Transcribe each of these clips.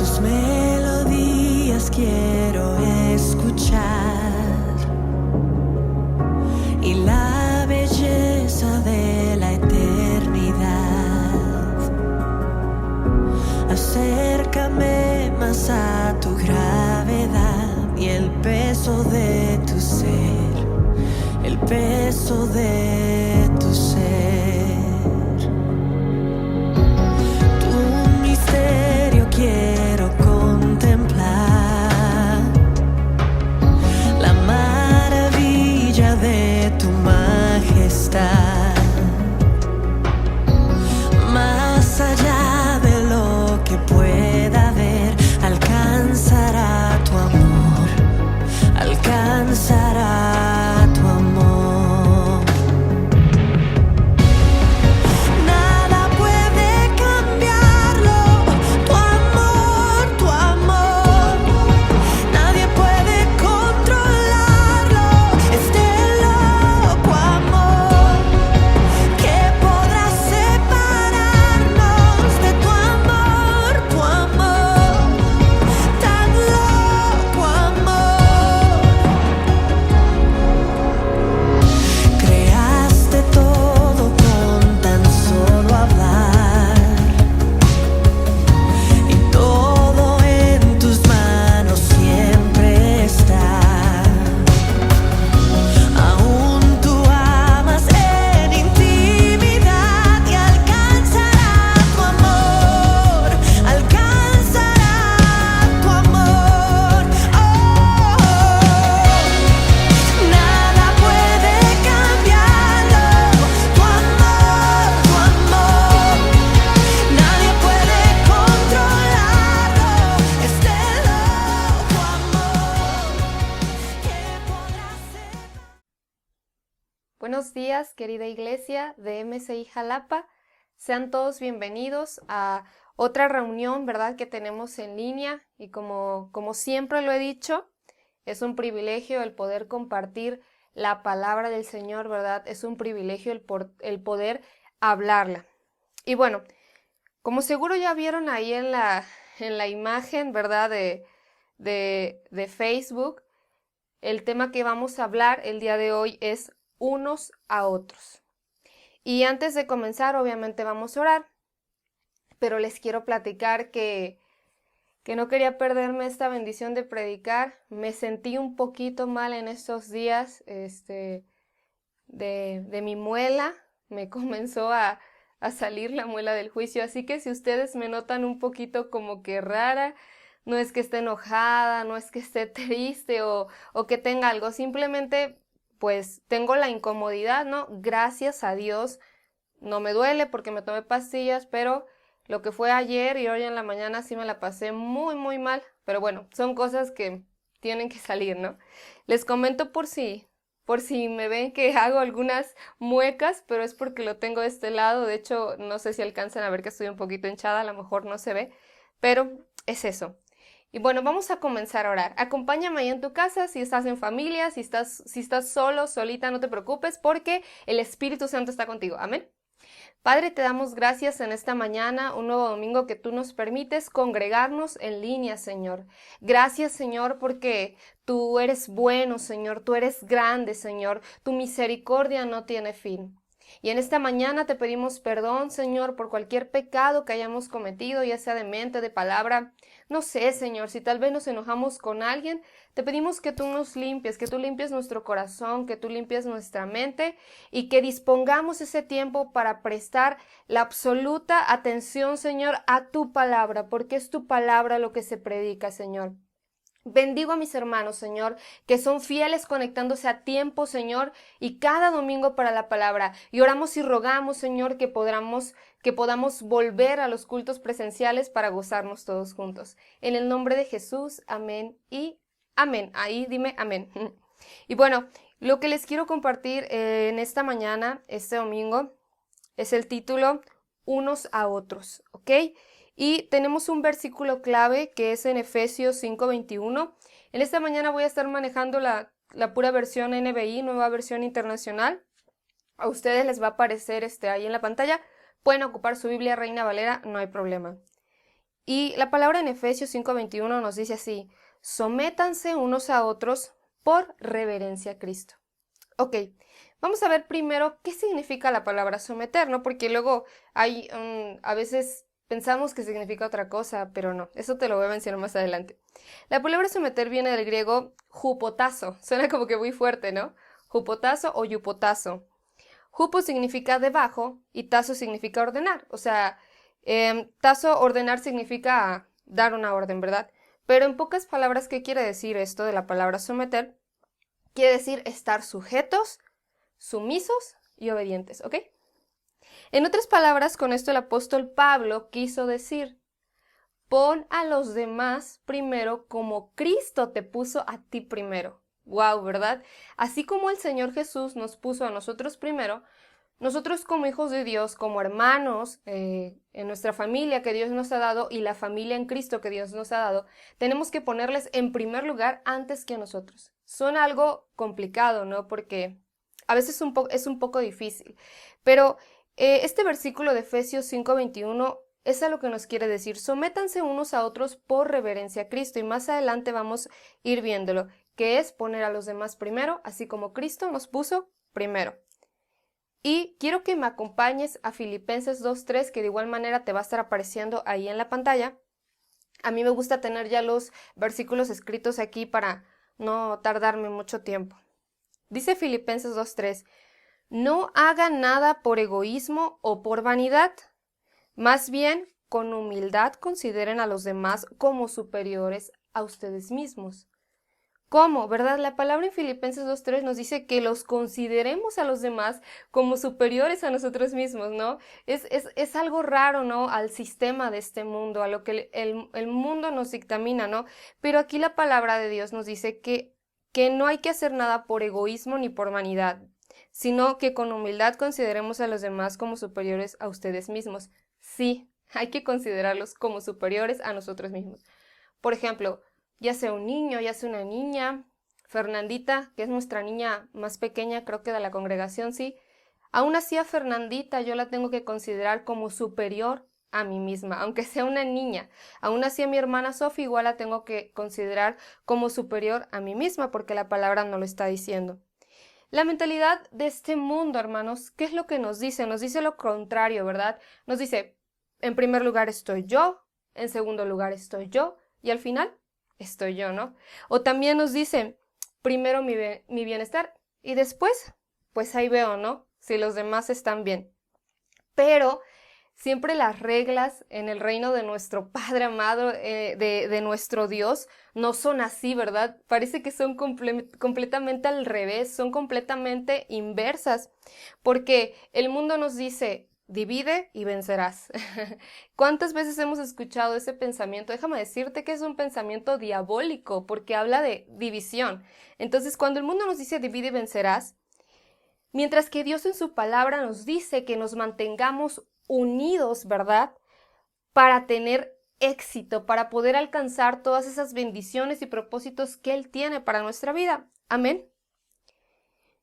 tus melodías quiero escuchar y la belleza de la eternidad. Acércame más a tu gravedad y el peso de tu ser, el peso de tu ser. Tu misterio quiero contemplar, la maravilla de tu majestad. Más allá de lo que pueda ver, alcanzará tu amor, alcanzará tu amor. Nada puede cambiarlo, tu amor, tu amor. Nadie puede controlarlo, este loco amor que podrá separarnos de tu amor, tan loco amor. Creaste todo con tan solo hablar, y todo en tus manos siempre está. Aún tú amas en intimidad y alcanzará tu amor, alcanzará tu amor. Nada puede cambiarlo, tu amor, nadie puede controlarlo, este loco amor que podrá ser. Buenos días, querida iglesia de MCI Jalapa. Sean todos bienvenidos a otra reunión, ¿verdad?, que tenemos en línea. Y como siempre lo he dicho, es un privilegio el poder compartir la palabra del Señor, ¿verdad? Es un privilegio el poder hablarla. Y bueno, como seguro ya vieron ahí en la imagen, ¿verdad?, de Facebook, el tema que vamos a hablar el día de hoy es unos a otros. Y antes de comenzar, obviamente vamos a orar, pero les quiero platicar que no quería perderme esta bendición de predicar. Me sentí un poquito mal en estos días, de mi muela. Me comenzó a salir la muela del juicio, así que si ustedes me notan un poquito como que rara, no es que esté enojada, no es que esté triste o que tenga algo, simplemente pues tengo la incomodidad, ¿no? Gracias a Dios no me duele porque me tomé pastillas, pero lo que fue ayer y hoy en la mañana sí me la pasé muy, muy mal. Pero bueno, son cosas que tienen que salir, ¿no? Les comento por si me ven que hago algunas muecas, pero es porque lo tengo de este lado. De hecho, no sé si alcanzan a ver que estoy un poquito hinchada, a lo mejor no se ve, pero es eso. Y bueno, vamos a comenzar a orar. Acompáñame ahí en tu casa, si estás en familia, si estás solo, solita, no te preocupes, porque el Espíritu Santo está contigo. Amén. Padre, te damos gracias en esta mañana, un nuevo domingo que tú nos permites congregarnos en línea, Señor. Gracias, Señor, porque tú eres bueno, Señor, tú eres grande, Señor. Tu misericordia no tiene fin. Y en esta mañana te pedimos perdón, Señor, por cualquier pecado que hayamos cometido, ya sea de mente, de palabra. No sé, Señor, si tal vez nos enojamos con alguien, te pedimos que tú nos limpies, que tú limpies nuestro corazón, que tú limpies nuestra mente y que dispongamos ese tiempo para prestar la absoluta atención, Señor, a tu palabra, porque es tu palabra lo que se predica, Señor. Bendigo a mis hermanos, Señor, que son fieles conectándose a tiempo, Señor, y cada domingo para la palabra. Y oramos y rogamos, Señor, que podamos volver a los cultos presenciales para gozarnos todos juntos. En el nombre de Jesús, amén y amén. Ahí dime amén. Y bueno, lo que les quiero compartir en esta mañana, este domingo, es el título Unos a otros, ¿ok? Y tenemos un versículo clave que es en Efesios 5:21. En esta mañana voy a estar manejando la pura versión NBI, nueva versión internacional. A ustedes les va a aparecer ahí en la pantalla. Pueden ocupar su Biblia Reina Valera, no hay problema. Y la palabra en Efesios 5:21 nos dice así: sométanse unos a otros por reverencia a Cristo. Ok, vamos a ver primero qué significa la palabra someter, ¿no? Porque luego hay, a veces pensamos que significa otra cosa, pero no, eso te lo voy a mencionar más adelante. La palabra someter viene del griego hupotazo, suena como que muy fuerte, ¿no? Hupotazo o yupotazo. Hupo significa debajo y tazo significa ordenar, o sea, tazo, ordenar significa dar una orden, ¿verdad? Pero en pocas palabras, ¿qué quiere decir esto de la palabra someter? Quiere decir estar sujetos, sumisos y obedientes, ¿ok? En otras palabras, con esto el apóstol Pablo quiso decir: pon a los demás primero como Cristo te puso a ti primero. Wow, ¿verdad? Así como el Señor Jesús nos puso a nosotros primero, nosotros como hijos de Dios, como hermanos, en nuestra familia que Dios nos ha dado y la familia en Cristo que Dios nos ha dado, tenemos que ponerles en primer lugar antes que a nosotros. Suena algo complicado, ¿no? Porque a veces es un poco difícil, pero este versículo de Efesios 5:21 es a lo que nos quiere decir: sométanse unos a otros por reverencia a Cristo, y más adelante vamos a ir viéndolo, que es poner a los demás primero, así como Cristo nos puso primero. Y quiero que me acompañes a Filipenses 2:3, que de igual manera te va a estar apareciendo ahí en la pantalla. A mí me gusta tener ya los versículos escritos aquí para no tardarme mucho tiempo. Dice Filipenses 2:3: no hagan nada por egoísmo o por vanidad, más bien con humildad consideren a los demás como superiores a ustedes mismos. ¿Cómo? ¿Verdad? La palabra en Filipenses 2:3 nos dice que los consideremos a los demás como superiores a nosotros mismos, ¿no? Es algo raro, ¿no? Al sistema de este mundo, a lo que el mundo nos dictamina, ¿no? Pero aquí la palabra de Dios nos dice que no hay que hacer nada por egoísmo ni por vanidad, sino que con humildad consideremos a los demás como superiores a ustedes mismos. Sí, hay que considerarlos como superiores a nosotros mismos. Por ejemplo, ya sea un niño, ya sea una niña, Fernandita, que es nuestra niña más pequeña, creo que de la congregación, sí. Aún así a Fernandita yo la tengo que considerar como superior a mí misma, aunque sea una niña. Aún así a mi hermana Sofía igual la tengo que considerar como superior a mí misma, porque la palabra no lo está diciendo. La mentalidad de este mundo, hermanos, ¿qué es lo que nos dice? Nos dice lo contrario, ¿verdad? Nos dice: en primer lugar estoy yo, en segundo lugar estoy yo, y al final estoy yo, ¿no? O también nos dice: primero mi bienestar y después, pues ahí veo, ¿no? Si los demás están bien. Pero siempre las reglas en el reino de nuestro Padre amado, de nuestro Dios, no son así, ¿verdad? Parece que son completamente al revés, son completamente inversas, porque el mundo nos dice: divide y vencerás. ¿Cuántas veces hemos escuchado ese pensamiento? Déjame decirte que es un pensamiento diabólico, porque habla de división. Entonces, cuando el mundo nos dice divide y vencerás, mientras que Dios en su palabra nos dice que nos mantengamos unidos, ¿verdad? Para tener éxito, para poder alcanzar todas esas bendiciones y propósitos que Él tiene para nuestra vida. Amén.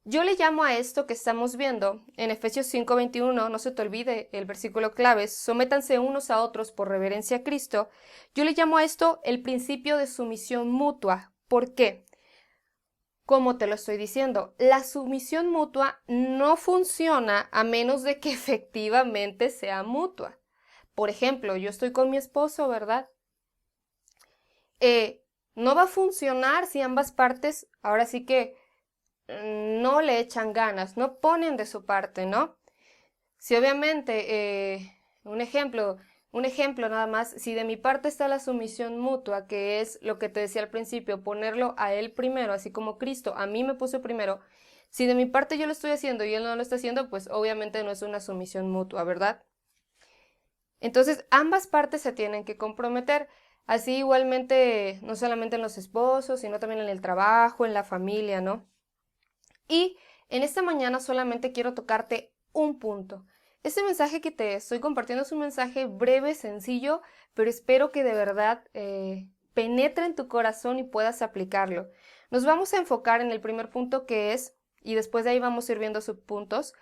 Yo le llamo a esto que estamos viendo en Efesios 5:21, no se te olvide el versículo clave: sométanse unos a otros por reverencia a Cristo. Yo le llamo a esto el principio de sumisión mutua. ¿Por qué? Como te lo estoy diciendo, la sumisión mutua no funciona a menos de que efectivamente sea mutua. Por ejemplo, yo estoy con mi esposo, ¿verdad? No va a funcionar si ambas partes, ahora sí que no le echan ganas, no ponen de su parte, ¿no? Si obviamente, un ejemplo nada más, si de mi parte está la sumisión mutua, que es lo que te decía al principio, ponerlo a Él primero, así como Cristo a mí me puso primero, si de mi parte yo lo estoy haciendo y Él no lo está haciendo, pues obviamente no es una sumisión mutua, ¿verdad? Entonces, ambas partes se tienen que comprometer. Así igualmente, no solamente en los esposos, sino también en el trabajo, en la familia, ¿no? Y en esta mañana solamente quiero tocarte un punto. Este mensaje que te estoy compartiendo es un mensaje breve, sencillo, pero espero que de verdad penetre en tu corazón y puedas aplicarlo. Nos vamos a enfocar en el primer punto, que es, y después de ahí vamos a ir viendo subpuntos,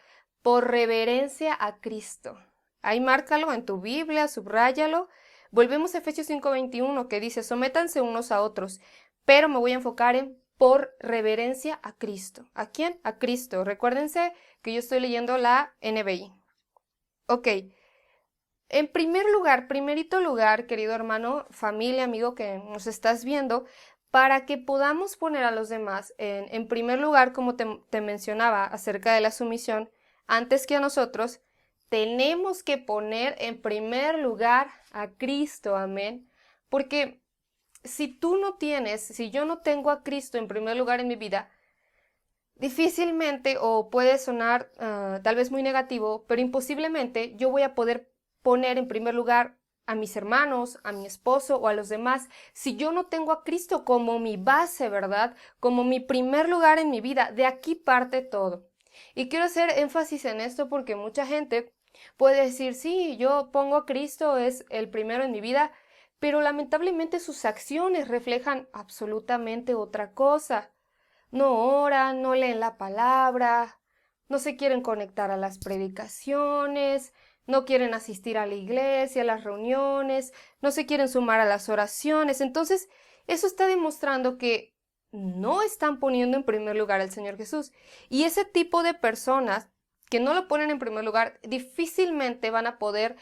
por reverencia a Cristo. Ahí márcalo en tu Biblia, subráyalo, Volvemos a Efesios 5:21 que dice, sométanse unos a otros, pero me voy a enfocar en por reverencia a Cristo. ¿A quién? A Cristo. Recuérdense que yo estoy leyendo la NBI. Ok. En primerito lugar, querido hermano, familia, amigo que nos estás viendo, para que podamos poner a los demás en primer lugar, como te mencionaba acerca de la sumisión, antes que a nosotros, tenemos que poner en primer lugar a Cristo, amén. Porque si yo no tengo a Cristo en primer lugar en mi vida, difícilmente, o puede sonar tal vez muy negativo, pero imposiblemente yo voy a poder poner en primer lugar a mis hermanos, a mi esposo o a los demás, si yo no tengo a Cristo como mi base, ¿verdad? Como mi primer lugar en mi vida. De aquí parte todo. Y quiero hacer énfasis en esto porque mucha gente puede decir, sí, yo pongo a Cristo, es el primero en mi vida, pero lamentablemente sus acciones reflejan absolutamente otra cosa. No oran, no leen la palabra, no se quieren conectar a las predicaciones, no quieren asistir a la iglesia, a las reuniones, no se quieren sumar a las oraciones. Entonces, eso está demostrando que no están poniendo en primer lugar al Señor Jesús. Y ese tipo de personas que no lo ponen en primer lugar, difícilmente van a poder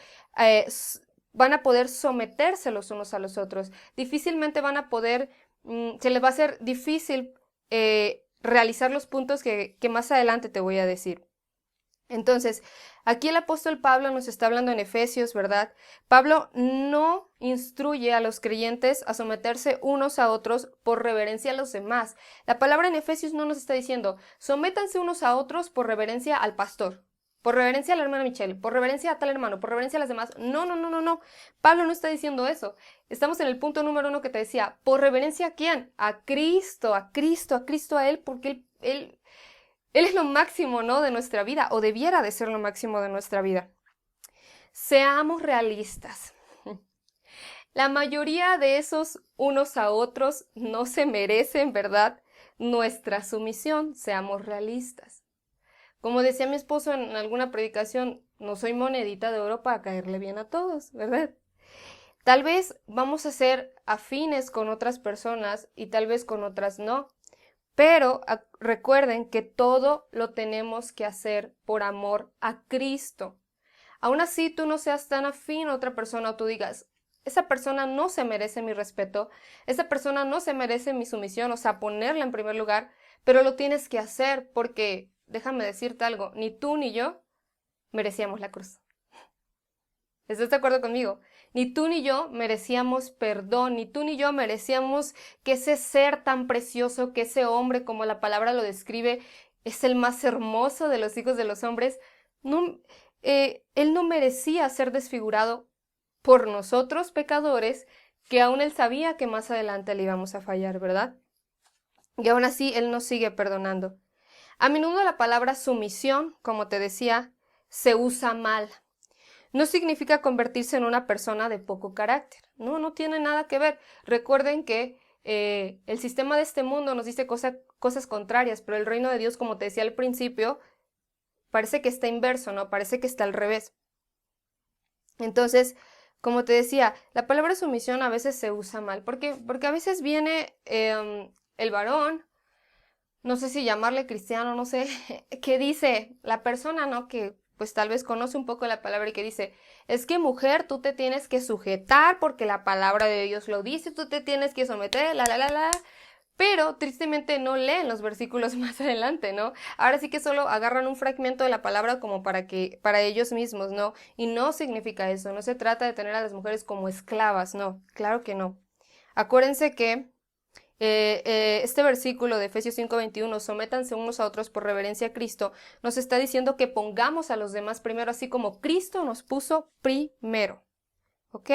someterse los unos a los otros. Difícilmente van a poder, se les va a hacer difícil realizar los puntos que más adelante te voy a decir. Entonces, aquí el apóstol Pablo nos está hablando en Efesios, ¿verdad? Pablo no instruye a los creyentes a someterse unos a otros por reverencia a los demás. La palabra en Efesios no nos está diciendo, sométanse unos a otros por reverencia al pastor, por reverencia a la hermana Michelle, por reverencia a tal hermano, por reverencia a las demás. No. Pablo no está diciendo eso. Estamos en el punto número 1 que te decía, ¿por reverencia a quién? A Cristo, a Él, porque Él es lo máximo, ¿no?, de nuestra vida, o debiera de ser lo máximo de nuestra vida. Seamos realistas. La mayoría de esos unos a otros no se merecen, ¿verdad?, nuestra sumisión. Seamos realistas. Como decía mi esposo en alguna predicación, no soy monedita de oro para caerle bien a todos, ¿verdad? Tal vez vamos a ser afines con otras personas y tal vez con otras no. Pero recuerden que todo lo tenemos que hacer por amor a Cristo. Aún así tú no seas tan afín a otra persona o tú digas, esa persona no se merece mi respeto, esa persona no se merece mi sumisión, o sea, ponerla en primer lugar, pero lo tienes que hacer porque, déjame decirte algo, ni tú ni yo merecíamos la cruz. ¿Estás de acuerdo conmigo? Ni tú ni yo merecíamos perdón, ni tú ni yo merecíamos que ese ser tan precioso, que ese hombre, como la palabra lo describe, es el más hermoso de los hijos de los hombres. Él no merecía ser desfigurado por nosotros, pecadores, que aún él sabía que más adelante le íbamos a fallar, ¿verdad? Y aún así, él nos sigue perdonando. A menudo la palabra sumisión, como te decía, se usa mal. No significa convertirse en una persona de poco carácter. No tiene nada que ver. Recuerden que el sistema de este mundo nos dice cosas contrarias, pero el reino de Dios, como te decía al principio, parece que está inverso, ¿no? Parece que está al revés. Entonces, como te decía, la palabra sumisión a veces se usa mal. ¿Por qué? Porque a veces viene el varón, no sé si llamarle cristiano, no sé, que dice la persona, ¿no?, que pues tal vez conoce un poco la palabra y que dice, es que mujer, tú te tienes que sujetar porque la palabra de Dios lo dice, tú te tienes que someter, pero tristemente no leen los versículos más adelante, ¿no? Ahora sí que solo agarran un fragmento de la palabra como para ellos mismos, ¿no? Y no significa eso, no se trata de tener a las mujeres como esclavas, no, claro que no. Acuérdense que este versículo de Efesios 5:21, sométanse unos a otros por reverencia a Cristo, nos está diciendo que pongamos a los demás primero, así como Cristo nos puso primero. ¿Ok?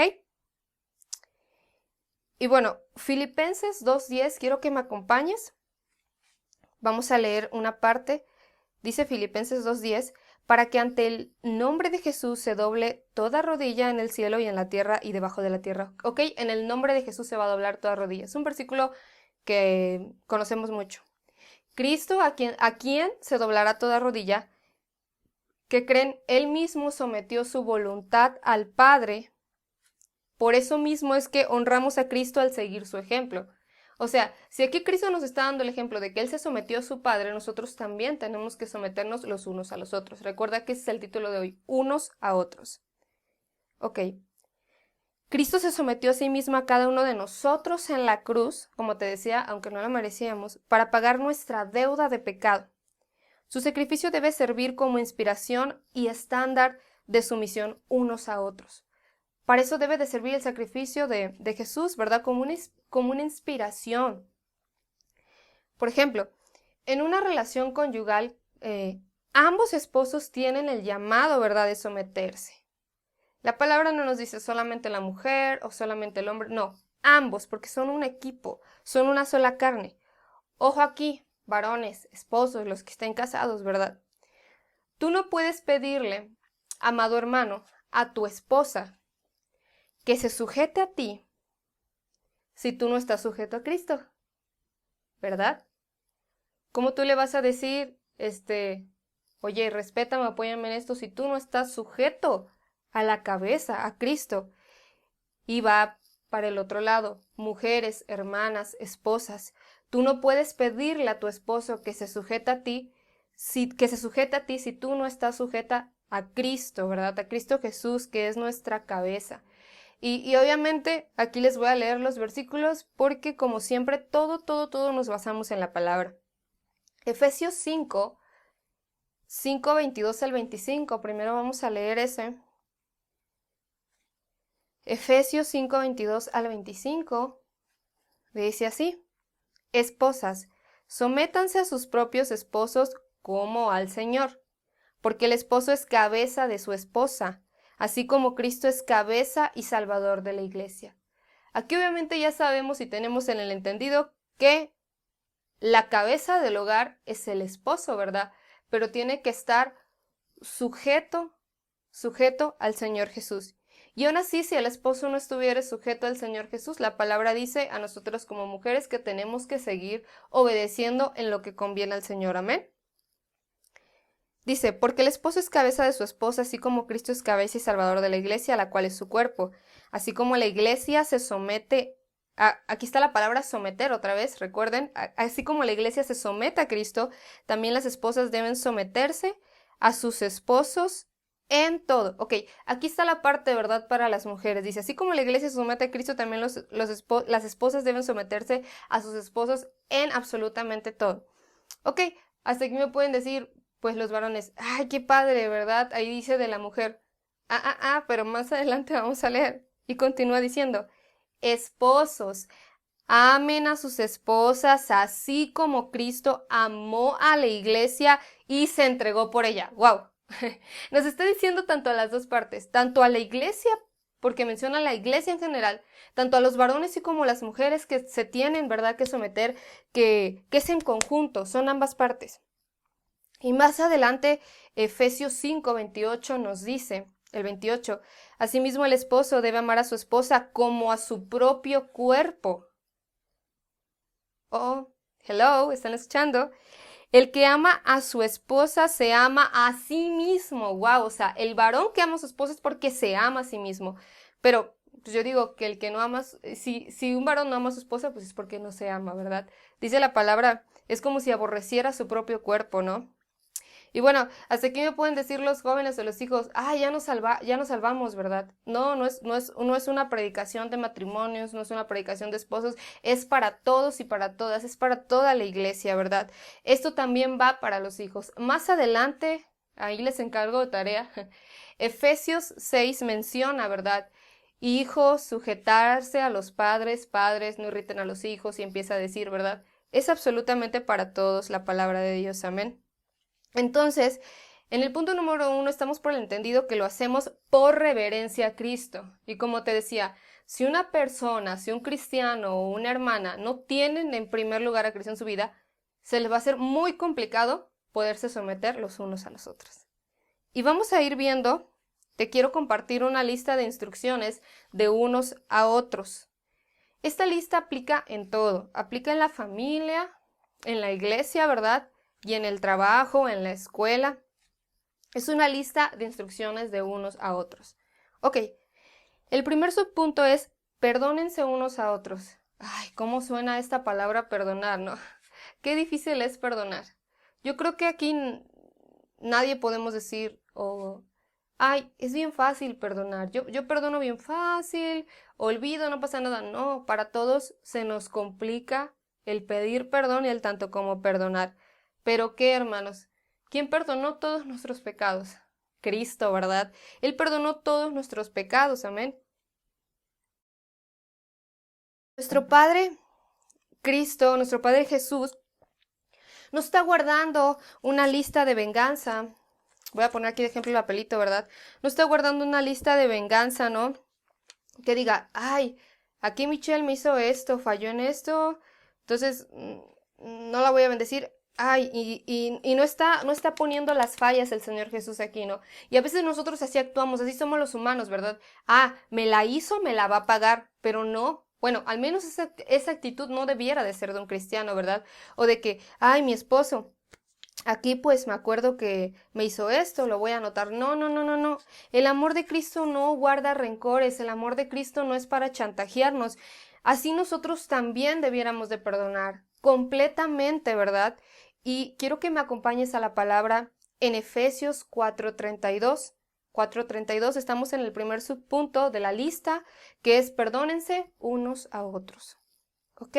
Y bueno, Filipenses 2:10, quiero que me acompañes. Vamos a leer una parte. Dice Filipenses 2:10, para que ante el nombre de Jesús se doble toda rodilla en el cielo y en la tierra y debajo de la tierra. ¿Ok? En el nombre de Jesús se va a doblar toda rodilla. Es un versículo que conocemos mucho. Cristo, a quien se doblará toda rodilla, que creen, él mismo sometió su voluntad al Padre por eso mismo es que honramos a Cristo al seguir su ejemplo. O sea, si aquí Cristo nos está dando el ejemplo de que Él se sometió a su Padre, nosotros también tenemos que someternos los unos a los otros. Recuerda que ese es el título de hoy, unos a otros. Ok. Cristo se sometió a sí mismo a cada uno de nosotros en la cruz, como te decía, aunque no la merecíamos, para pagar nuestra deuda de pecado. Su sacrificio debe servir como inspiración y estándar de sumisión unos a otros. Para eso debe de servir el sacrificio de Jesús, ¿verdad? Como una inspiración. Por ejemplo, en una relación conyugal, ambos esposos tienen el llamado, ¿verdad?, de someterse. La palabra no nos dice solamente la mujer o solamente el hombre, no, ambos, porque son un equipo, son una sola carne. Ojo aquí, varones, esposos, los que estén casados, ¿verdad? Tú no puedes pedirle, amado hermano, a tu esposa que se sujete a ti si tú no estás sujeto a Cristo, ¿verdad? ¿Cómo tú le vas a decir, oye, respétame, apóyame en esto si tú no estás sujeto a la cabeza, a Cristo? Y va para el otro lado, mujeres, hermanas, esposas. Tú no puedes pedirle a tu esposo que se sujete a ti, si tú no estás sujeta a Cristo, ¿verdad? A Cristo Jesús, que es nuestra cabeza. Y obviamente aquí les voy a leer los versículos porque como siempre todo nos basamos en la palabra. Efesios 5, 22 al 25, primero vamos a leer ese. Efesios 5, 22 al 25, dice así: Esposas, sométanse a sus propios esposos como al Señor, porque el esposo es cabeza de su esposa, así como Cristo es cabeza y salvador de la iglesia. Aquí obviamente ya sabemos y tenemos en el entendido que la cabeza del hogar es el esposo, ¿verdad? Pero tiene que estar sujeto al Señor Jesús. Y aún así, si el esposo no estuviera sujeto al Señor Jesús, la palabra dice a nosotros como mujeres que tenemos que seguir obedeciendo en lo que conviene al Señor. Amén. Dice, porque el esposo es cabeza de su esposa, así como Cristo es cabeza y salvador de la iglesia, la cual es su cuerpo. Así como la iglesia se somete, aquí está la palabra someter otra vez, recuerden, así como la iglesia se somete a Cristo, también las esposas deben someterse a sus esposos en todo. Ok, aquí está la parte, ¿verdad?, para las mujeres. Dice, así como la iglesia se somete a Cristo, también las esposas deben someterse a sus esposos en absolutamente todo. Ok, hasta aquí me pueden decir, pues los varones, ay, qué padre, ¿verdad? Ahí dice de la mujer. Pero más adelante vamos a leer. Y continúa diciendo, esposos, amen a sus esposas así como Cristo amó a la iglesia y se entregó por ella. ¡Wow! Nos está diciendo tanto a las dos partes, tanto a la iglesia, porque menciona la iglesia en general, tanto a los varones y como a las mujeres que se tienen, ¿verdad?, que someter, que es en conjunto, son ambas partes. Y más adelante, Efesios 5, 28 nos dice, el 28, asimismo el esposo debe amar a su esposa como a su propio cuerpo. Oh, hello, ¿están escuchando? El que ama a su esposa se ama a sí mismo. Wow, o sea, el varón que ama a su esposa es porque se ama a sí mismo. Pero pues yo digo que el que no ama, si un varón no ama a su esposa, pues es porque no se ama, ¿verdad? Dice la palabra, es como si aborreciera su propio cuerpo, ¿no? Y bueno, hasta aquí me pueden decir los jóvenes o los hijos, ya nos salvamos, ¿verdad? No es una predicación de matrimonios, no es una predicación de esposos, es para todos y para todas, es para toda la iglesia, ¿verdad? Esto también va para los hijos. Más adelante, ahí les encargo de tarea, Efesios 6 menciona, ¿verdad? Hijos, sujetarse a los padres, no irriten a los hijos, y empieza a decir, ¿verdad? Es absolutamente para todos la palabra de Dios, amén. Entonces, en el punto número 1 estamos por el entendido que lo hacemos por reverencia a Cristo. Y como te decía, si una persona, si un cristiano o una hermana no tienen en primer lugar a Cristo en su vida, se les va a hacer muy complicado poderse someter los unos a los otros. Y vamos a ir viendo, te quiero compartir una lista de instrucciones de unos a otros. Esta lista aplica en todo, aplica en la familia, en la iglesia, ¿verdad?, y en el trabajo, en la escuela. Es una lista de instrucciones de unos a otros. Ok, El primer subpunto es perdónense unos a otros. Ay, ¿cómo suena esta palabra perdonar, no? Qué difícil es perdonar. Yo creo que aquí nadie podemos decir, ay, es bien fácil perdonar. Yo perdono bien fácil, olvido, no pasa nada. No, para todos se nos complica el pedir perdón y el tanto como perdonar. Pero ¿qué, hermanos? ¿Quién perdonó todos nuestros pecados? Cristo, ¿verdad? Él perdonó todos nuestros pecados, amén. Nuestro Padre Cristo, nuestro Padre Jesús, nos está guardando una lista de venganza. Voy a poner aquí de ejemplo el papelito, ¿verdad? Nos está guardando una lista de venganza, ¿no? Que diga, ay, aquí Michelle me hizo esto, falló en esto, entonces no la voy a bendecir. Ay, y no está poniendo las fallas el Señor Jesús aquí, ¿no? Y a veces nosotros así actuamos, así somos los humanos, ¿verdad? Ah, me la hizo, me la va a pagar, pero no. Bueno, al menos esa actitud no debiera de ser de un cristiano, ¿verdad? O de que, ay, mi esposo, aquí pues me acuerdo que me hizo esto, lo voy a anotar. No, no, no, no, no. El amor de Cristo no guarda rencores, el amor de Cristo no es para chantajearnos. Así nosotros también debiéramos de perdonar completamente, ¿verdad? Y quiero que me acompañes a la palabra en Efesios 4:32. 4:32, estamos en el primer subpunto de la lista, que es perdónense unos a otros. ¿Ok?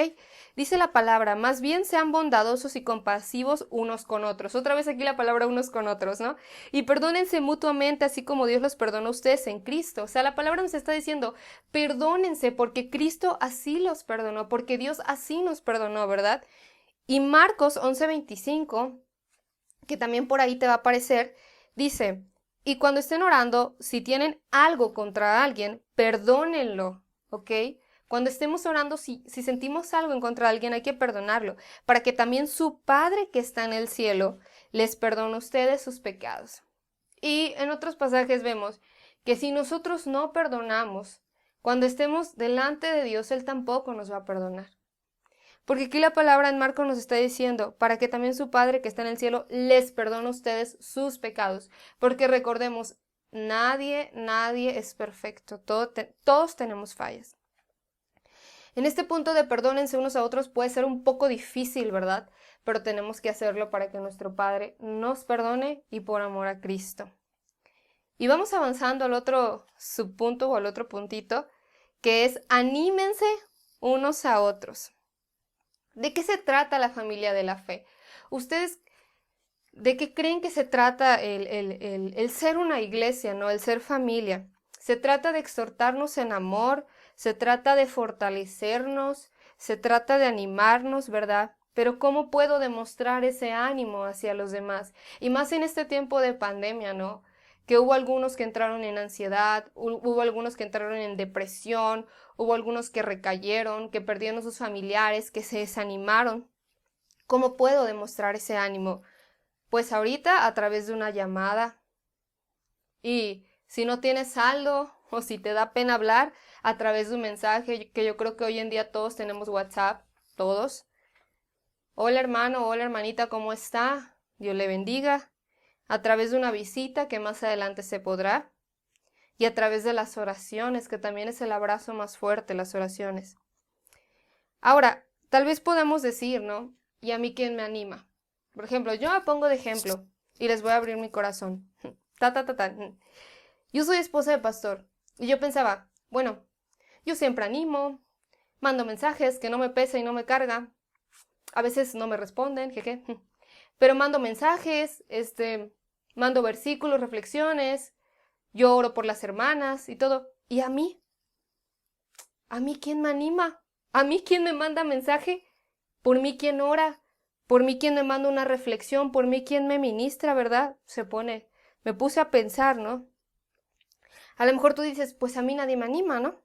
Dice la palabra, más bien sean bondadosos y compasivos unos con otros. Otra vez aquí la palabra unos con otros, ¿no? Y perdónense mutuamente, así como Dios los perdonó a ustedes en Cristo. O sea, la palabra nos está diciendo, perdónense porque Cristo así los perdonó, porque Dios así nos perdonó, ¿verdad? Y Marcos 11:25, que también por ahí te va a aparecer, dice, y cuando estén orando, si tienen algo contra alguien, perdónenlo, ¿ok? Cuando estemos orando, si sentimos algo en contra de alguien, hay que perdonarlo, para que también su Padre que está en el cielo les perdone a ustedes sus pecados. Y en otros pasajes vemos que si nosotros no perdonamos, cuando estemos delante de Dios, Él tampoco nos va a perdonar. Porque aquí la palabra en Marcos nos está diciendo, para que también su Padre que está en el cielo les perdone a ustedes sus pecados. Porque recordemos, nadie es perfecto, todos tenemos fallas. En este punto de perdónense unos a otros puede ser un poco difícil, ¿verdad? Pero tenemos que hacerlo para que nuestro Padre nos perdone y por amor a Cristo. Y vamos avanzando al otro subpunto o al otro puntito, que es anímense unos a otros. ¿De qué se trata la familia de la fe? ¿Ustedes de qué creen que se trata el ser una iglesia, ¿no? El ser familia. Se trata de exhortarnos en amor, se trata de fortalecernos, se trata de animarnos, ¿verdad? Pero ¿cómo puedo demostrar ese ánimo hacia los demás? Y más en este tiempo de pandemia, ¿no? Que hubo algunos que entraron en ansiedad, hubo algunos que entraron en depresión, hubo algunos que recayeron, que perdieron a sus familiares, que se desanimaron. ¿Cómo puedo demostrar ese ánimo? Pues ahorita a través de una llamada. Y si no tienes saldo o si te da pena hablar, a través de un mensaje, que yo creo que hoy en día todos tenemos WhatsApp, todos. Hola hermano, hola hermanita, ¿cómo está? Dios le bendiga. A través de una visita que más adelante se podrá. Y a través de las oraciones, que también es el abrazo más fuerte, las oraciones. Ahora, tal vez podemos decir, ¿no? ¿Y a mí quién me anima? Por ejemplo, yo me pongo de ejemplo y les voy a abrir mi corazón. Yo soy esposa de pastor y yo pensaba, bueno, yo siempre animo, mando mensajes que no me pesa y no me carga. A veces no me responden, jeje. Pero mando mensajes, mando versículos, reflexiones, yo oro por las hermanas y todo. ¿Y a mí? ¿A mí quién me anima? ¿A mí quién me manda mensaje? ¿Por mí quién ora? ¿Por mí quién me manda una reflexión? ¿Por mí quién me ministra, verdad? Me puse a pensar, ¿no? A lo mejor tú dices, pues a mí nadie me anima, ¿no?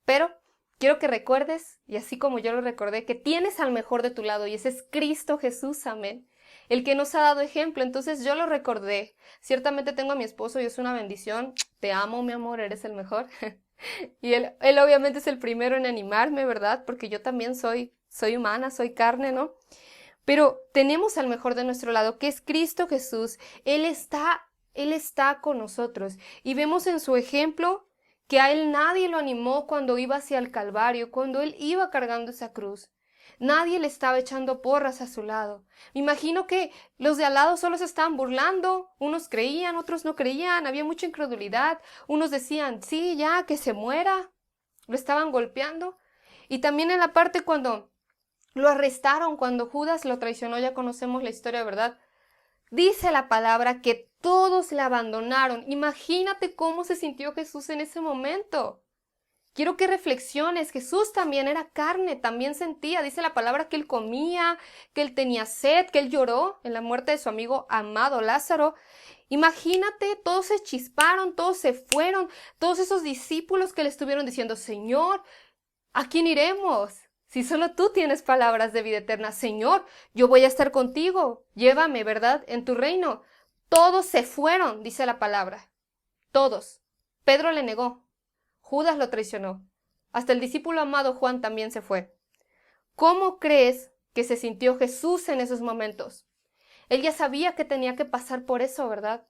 Pero quiero que recuerdes, y así como yo lo recordé, que tienes al mejor de tu lado y ese es Cristo Jesús, amén. El que nos ha dado ejemplo, entonces yo lo recordé. Ciertamente tengo a mi esposo y es una bendición. Te amo, mi amor, eres el mejor. Y él obviamente es el primero en animarme, ¿verdad? Porque yo también soy humana, soy carne, ¿no? Pero tenemos al mejor de nuestro lado, que es Cristo Jesús. Él está con nosotros. Y vemos en su ejemplo que a él nadie lo animó cuando iba hacia el Calvario, cuando él iba cargando esa cruz. Nadie le estaba echando porras a su lado. Me imagino que los de al lado solo se estaban burlando. Unos creían, otros no creían. Había mucha incredulidad. Unos decían, sí, ya, que se muera. Lo estaban golpeando. Y también en la parte cuando lo arrestaron, cuando Judas lo traicionó, ya conocemos la historia, ¿verdad? Dice la palabra que todos le abandonaron. Imagínate cómo se sintió Jesús en ese momento. Quiero que reflexiones. Jesús también era carne, también sentía. Dice la palabra que él comía, que él tenía sed, que él lloró en la muerte de su amigo amado Lázaro. Imagínate, todos se chisparon, todos se fueron, todos esos discípulos que le estuvieron diciendo, Señor, ¿a quién iremos? Si solo tú tienes palabras de vida eterna. Señor, yo voy a estar contigo. Llévame, ¿verdad? En tu reino. Todos se fueron, dice la palabra. Todos. Pedro le negó. Judas lo traicionó. Hasta el discípulo amado Juan también se fue. ¿Cómo crees que se sintió Jesús en esos momentos? Él ya sabía que tenía que pasar por eso, ¿verdad?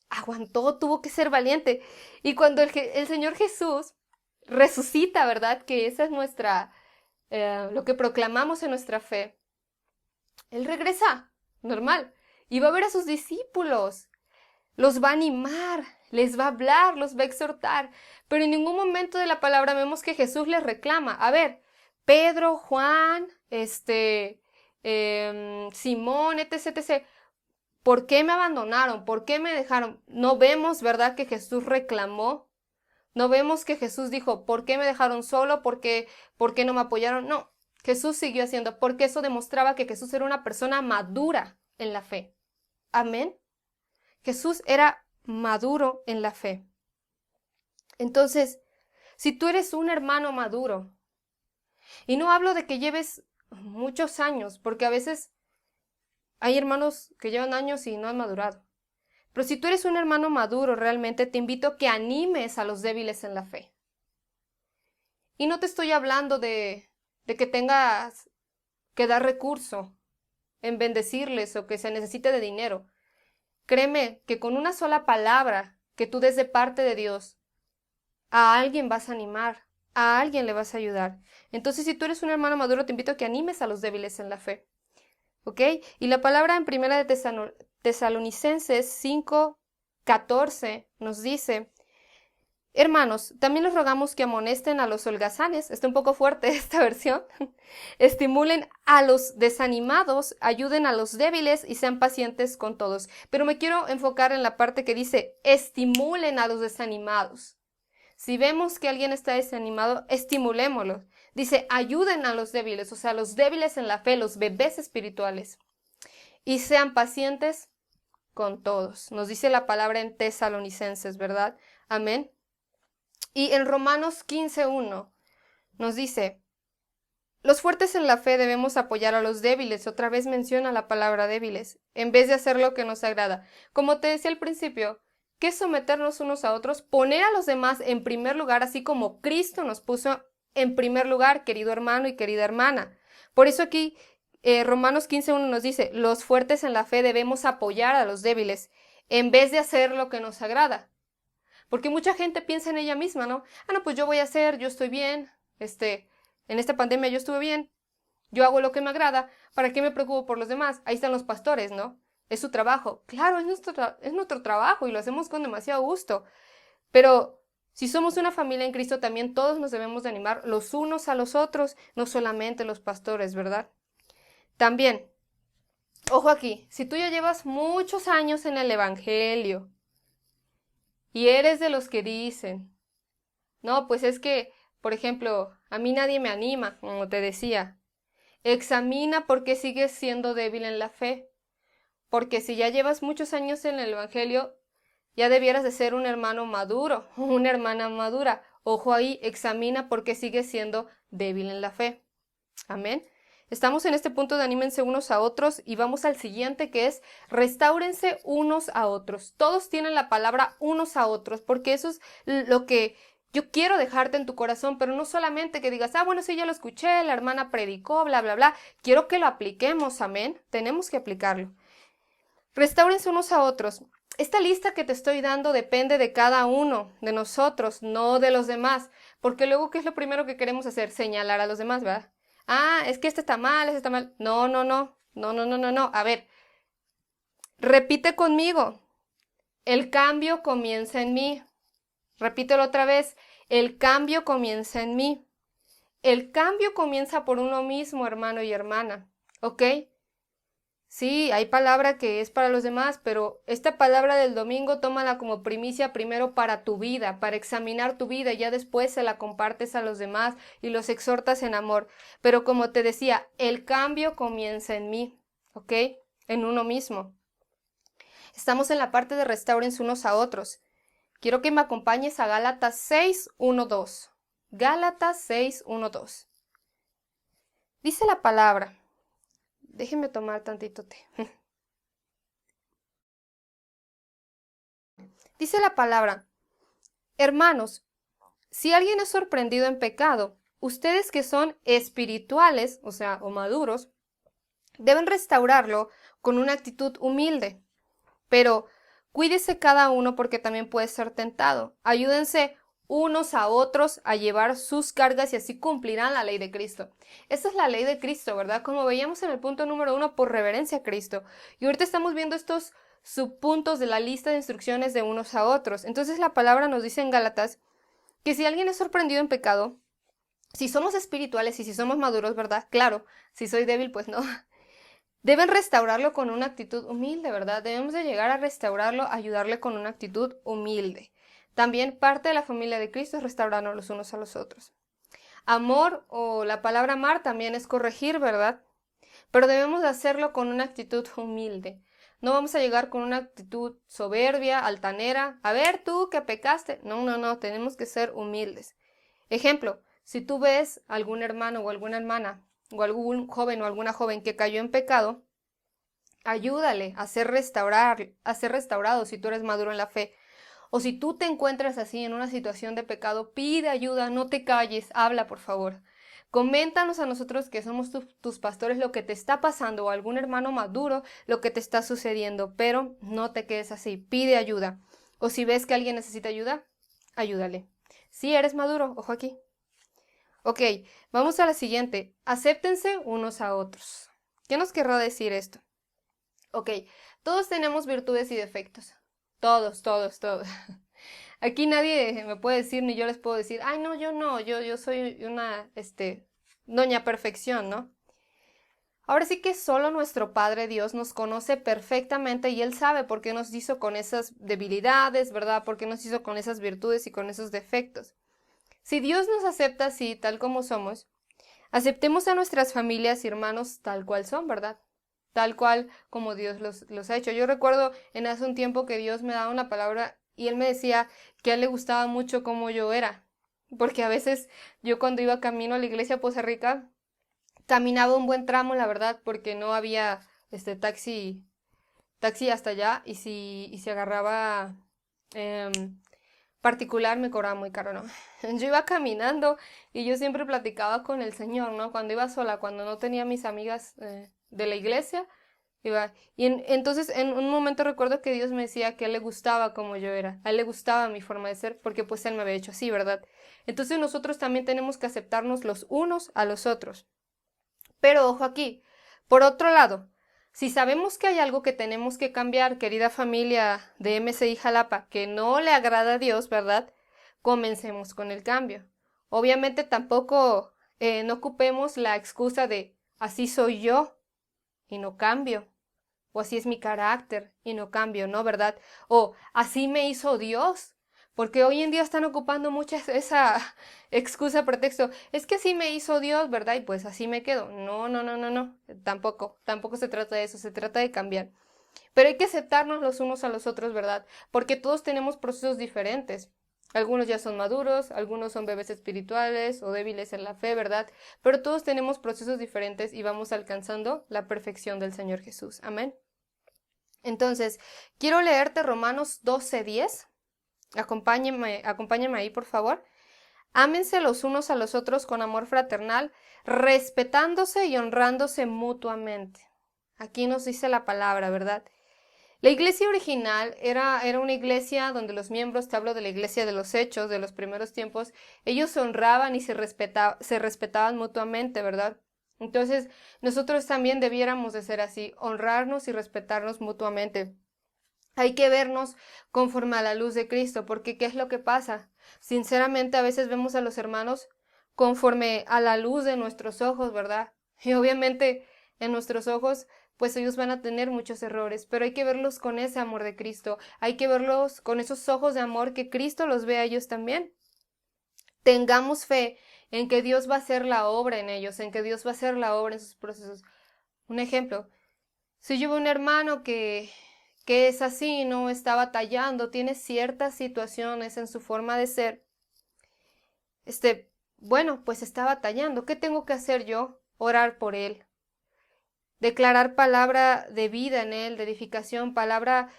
Aguantó, tuvo que ser valiente. Y cuando el Señor Jesús resucita, ¿verdad? Que esa es lo que proclamamos en nuestra fe. Él regresa, normal, y va a ver a sus discípulos. Los va a animar, les va a hablar, los va a exhortar. Pero en ningún momento de la palabra vemos que Jesús les reclama. A ver, Pedro, Juan, Simón, etc. ¿Por qué me abandonaron? ¿Por qué me dejaron? No vemos, ¿verdad?, que Jesús reclamó. No vemos que Jesús dijo, ¿por qué me dejaron solo? ¿Por qué no me apoyaron? No, Jesús siguió haciendo, porque eso demostraba que Jesús era una persona madura en la fe. Amén. Jesús era maduro en la fe. Entonces, si tú eres un hermano maduro, y no hablo de que lleves muchos años, porque a veces hay hermanos que llevan años y no han madurado. Pero si tú eres un hermano maduro, realmente te invito a que animes a los débiles en la fe. Y no te estoy hablando de que tengas que dar recurso en bendecirles o que se necesite de dinero. Créeme que con una sola palabra que tú des de parte de Dios, a alguien vas a animar, a alguien le vas a ayudar. Entonces, si tú eres un hermano maduro, te invito a que animes a los débiles en la fe. ¿Ok? Y la palabra en Primera de Tesalonicenses 5:14 nos dice, hermanos, también les rogamos que amonesten a los holgazanes, está un poco fuerte esta versión, estimulen a los desanimados, ayuden a los débiles y sean pacientes con todos. Pero me quiero enfocar en la parte que dice, estimulen a los desanimados. Si vemos que alguien está desanimado, estimulémoslo. Dice, ayuden a los débiles, o sea, los débiles en la fe, los bebés espirituales. Y sean pacientes con todos. Nos dice la palabra en Tesalonicenses, ¿verdad? Amén. Y en Romanos 15:1 nos dice, los fuertes en la fe debemos apoyar a los débiles. Otra vez menciona la palabra débiles, en vez de hacer lo que nos agrada. Como te decía al principio, ¿qué es someternos unos a otros? Poner a los demás en primer lugar, así como Cristo nos puso en primer lugar, querido hermano y querida hermana. Por eso aquí Romanos 15:1 nos dice, los fuertes en la fe debemos apoyar a los débiles, en vez de hacer lo que nos agrada. Porque mucha gente piensa en ella misma, ¿no? No, pues yo voy a hacer, yo estoy bien, en esta pandemia yo estuve bien, yo hago lo que me agrada, ¿para qué me preocupo por los demás? Ahí están los pastores, ¿no? Es su trabajo. Claro, es nuestro trabajo y lo hacemos con demasiado gusto. Pero si somos una familia en Cristo, también todos nos debemos de animar los unos a los otros, no solamente los pastores, ¿verdad? También, ojo aquí, si tú ya llevas muchos años en el Evangelio y eres de los que dicen, no, pues es que, por ejemplo, a mí nadie me anima, como te decía, examina por qué sigues siendo débil en la fe. Porque si ya llevas muchos años en el Evangelio, ya debieras de ser un hermano maduro, una hermana madura. Ojo ahí, examina por qué sigues siendo débil en la fe. Amén. Estamos en este punto de anímense unos a otros y vamos al siguiente, que es restáurense unos a otros. Todos tienen la palabra unos a otros, porque eso es lo que yo quiero dejarte en tu corazón, pero no solamente que digas, bueno, sí, ya lo escuché, la hermana predicó, bla, bla, bla. Quiero que lo apliquemos, amén. Tenemos que aplicarlo. Restáurense unos a otros. esta lista que te estoy dando depende de cada uno de nosotros, no de los demás, porque luego, ¿qué es lo primero que queremos hacer? Señalar a los demás, ¿verdad? Ah, es que este está mal, este está mal. No, no, no, no, no, no, no, no. A ver, repite conmigo. El cambio comienza en mí. Repítelo otra vez. El cambio comienza en mí. El cambio comienza por uno mismo, hermano y hermana. ¿Ok? Sí, hay palabra que es para los demás, pero esta palabra del domingo tómala como primicia primero para tu vida, para examinar tu vida, y ya después se la compartes a los demás y los exhortas en amor. Pero como te decía, el cambio comienza en mí, ¿ok? En uno mismo. Estamos en la parte de restáurense unos a otros. Quiero que me acompañes a Gálatas 6:1-2. Gálatas 6:1-2. Dice la palabra. Déjenme tomar tantito té. Dice la palabra, hermanos, si alguien es sorprendido en pecado, ustedes que son espirituales, o maduros, deben restaurarlo con una actitud humilde. Pero cuídese cada uno porque también puede ser tentado. Ayúdense unos a otros a llevar sus cargas y así cumplirán la ley de Cristo. Esta es la ley de Cristo, ¿verdad? Como veíamos en el punto número 1, por reverencia a Cristo. Y ahorita estamos viendo estos subpuntos de la lista de instrucciones de unos a otros. Entonces la palabra nos dice en Gálatas que si alguien es sorprendido en pecado, si somos espirituales y si somos maduros, ¿verdad? Claro, si soy débil, pues no. Deben restaurarlo con una actitud humilde, ¿verdad? Debemos de llegar a restaurarlo, ayudarle con una actitud humilde. También parte de la familia de Cristo es restaurarnos los unos a los otros. Amor o la palabra amar también es corregir, ¿verdad? Pero debemos de hacerlo con una actitud humilde. No vamos a llegar con una actitud soberbia, altanera. A ver, tú que pecaste. No, no, no, tenemos que ser humildes. Ejemplo, si tú ves a algún hermano o alguna hermana o algún joven o alguna joven que cayó en pecado, ayúdale a ser restaurado si tú eres maduro en la fe. O si tú te encuentras así en una situación de pecado, pide ayuda, no te calles, habla por favor. Coméntanos a nosotros que somos tus pastores lo que te está pasando o algún hermano maduro lo que te está sucediendo, pero no te quedes así, pide ayuda. O si ves que alguien necesita ayuda, ayúdale. Si eres maduro, ojo aquí. Ok, vamos a la siguiente. Acéptense unos a otros. ¿Qué nos querrá decir esto? Ok, todos tenemos virtudes y defectos. Todos, todos, todos. Aquí nadie me puede decir, ni yo les puedo decir, ay, no, yo soy una, doña perfección, ¿no? Ahora sí que solo nuestro Padre Dios nos conoce perfectamente y Él sabe por qué nos hizo con esas debilidades, ¿verdad? Por qué nos hizo con esas virtudes y con esos defectos. Si Dios nos acepta así, tal como somos, aceptemos a nuestras familias y hermanos tal cual son, ¿verdad? Tal cual como Dios los ha hecho. Yo recuerdo en hace un tiempo que Dios me daba una palabra y Él me decía que a Él le gustaba mucho cómo yo era. Porque a veces yo cuando iba camino a la iglesia a Poza Rica, caminaba un buen tramo, la verdad, porque no había taxi hasta allá y si agarraba particular me cobraba muy caro, ¿no? Yo iba caminando y yo siempre platicaba con el Señor, ¿no? Cuando iba sola, cuando no tenía mis amigas de la iglesia, iba. Y entonces en un momento recuerdo que Dios me decía que a Él le gustaba como yo era, a Él le gustaba mi forma de ser, porque pues Él me había hecho así, ¿verdad? Entonces nosotros también tenemos que aceptarnos los unos a los otros. Pero ojo aquí, por otro lado, si sabemos que hay algo que tenemos que cambiar, querida familia de MCI Jalapa, que no le agrada a Dios, ¿verdad? Comencemos con el cambio. Obviamente tampoco no ocupemos la excusa de así soy yo y no cambio. O así es mi carácter y no cambio, ¿no? ¿Verdad? O así me hizo Dios. Porque hoy en día están ocupando mucho esa excusa, pretexto. Es que así me hizo Dios, ¿verdad? Y pues así me quedo. No, no, no, no, no. Tampoco se trata de eso. Se trata de cambiar. Pero hay que aceptarnos los unos a los otros, ¿verdad? Porque todos tenemos procesos diferentes. Algunos ya son maduros, algunos son bebés espirituales o débiles en la fe, ¿verdad? Pero todos tenemos procesos diferentes y vamos alcanzando la perfección del Señor Jesús. Amén. Entonces, quiero leerte Romanos 12:10. Acompáñenme ahí, por favor. Ámense los unos a los otros con amor fraternal, respetándose y honrándose mutuamente. Aquí nos dice la palabra, ¿verdad? La iglesia original era una iglesia donde los miembros, te hablo de la iglesia de los Hechos, de los primeros tiempos, ellos se honraban y se respetaban mutuamente, ¿verdad? Entonces, nosotros también debiéramos de ser así, honrarnos y respetarnos mutuamente. Hay que vernos conforme a la luz de Cristo, porque ¿qué es lo que pasa? Sinceramente, a veces vemos a los hermanos conforme a la luz de nuestros ojos, ¿verdad? Y obviamente en nuestros ojos pues ellos van a tener muchos errores, pero hay que verlos con ese amor de Cristo, hay que verlos con esos ojos de amor que Cristo los ve a ellos también. Tengamos fe en que Dios va a hacer la obra en ellos, en que Dios va a hacer la obra en sus procesos. Un ejemplo, si yo veo un hermano que es así, no está batallando, tiene ciertas situaciones en su forma de ser, bueno, pues está batallando, ¿qué tengo que hacer yo? Orar por él, declarar palabra de vida en él, de edificación, palabra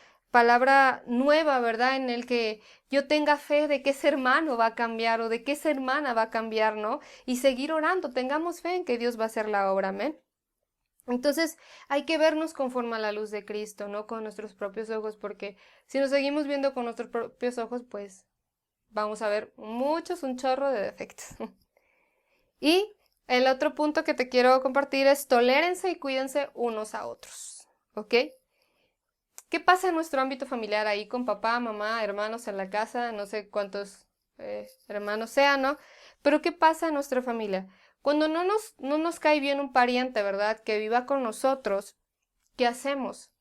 nueva, ¿verdad? En el que yo tenga fe de que ese hermano va a cambiar o de que esa hermana va a cambiar, ¿no? Y seguir orando, tengamos fe en que Dios va a hacer la obra, amén. Entonces hay que vernos conforme a la luz de Cristo, no con nuestros propios ojos, porque si nos seguimos viendo con nuestros propios ojos, pues vamos a ver un chorro de defectos. Y el otro punto que te quiero compartir es tolérense y cuídense unos a otros, ¿ok? ¿Qué pasa en nuestro ámbito familiar ahí con papá, mamá, hermanos en la casa? No sé cuántos hermanos sean, ¿no? Pero ¿qué pasa en nuestra familia? Cuando no nos cae bien un pariente, ¿verdad? Que viva con nosotros, ¿qué hacemos?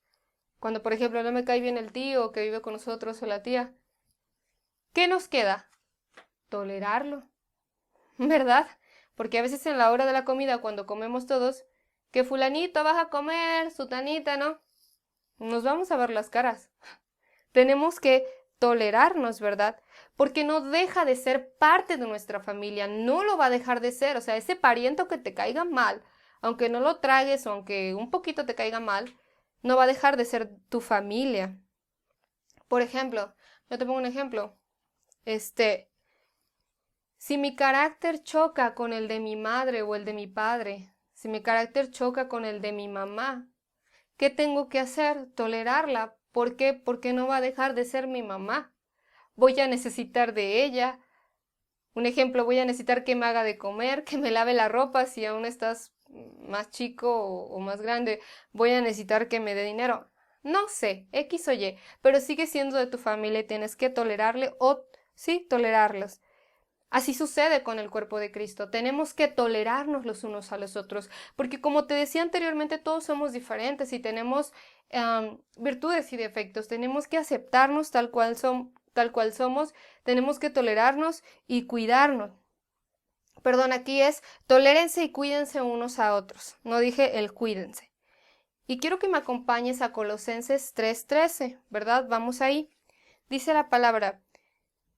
Cuando, por ejemplo, no me cae bien el tío que vive con nosotros o la tía, ¿qué nos queda? Tolerarlo, ¿verdad? Porque a veces en la hora de la comida, cuando comemos todos, que fulanito vas a comer, sutanita, ¿no? Nos vamos a ver las caras. Tenemos que tolerarnos, ¿verdad? Porque no deja de ser parte de nuestra familia, no lo va a dejar de ser. O sea, ese pariente que te caiga mal, aunque no lo tragues o aunque un poquito te caiga mal, no va a dejar de ser tu familia. Por ejemplo, yo te pongo un ejemplo. Si mi carácter choca con el de mi madre o el de mi padre, si mi carácter choca con el de mi mamá, ¿qué tengo que hacer? Tolerarla. ¿Por qué? Porque no va a dejar de ser mi mamá. Voy a necesitar de ella. Un ejemplo, voy a necesitar que me haga de comer, que me lave la ropa si aún estás más chico o más grande. Voy a necesitar que me dé dinero. No sé, X o Y, pero sigue siendo de tu familia y tienes que tolerarle o sí, tolerarlos. Así sucede con el cuerpo de Cristo. Tenemos que tolerarnos los unos a los otros, porque como te decía anteriormente, todos somos diferentes y tenemos virtudes y defectos. Tenemos que aceptarnos tal cual somos, tenemos que tolerarnos y cuidarnos. Perdón, aquí es tolérense y cuídense unos a otros. No dije el cuídense. Y quiero que me acompañes a Colosenses 3:13, ¿verdad? Vamos ahí. Dice la palabra.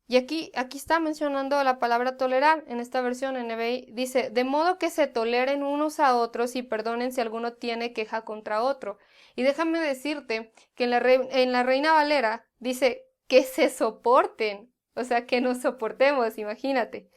Y aquí está mencionando la palabra tolerar en esta versión en NBI. Dice, de modo que se toleren unos a otros y perdonen si alguno tiene queja contra otro. Y déjame decirte que en la Reina Valera dice que se soporten. O sea, que nos soportemos, imagínate.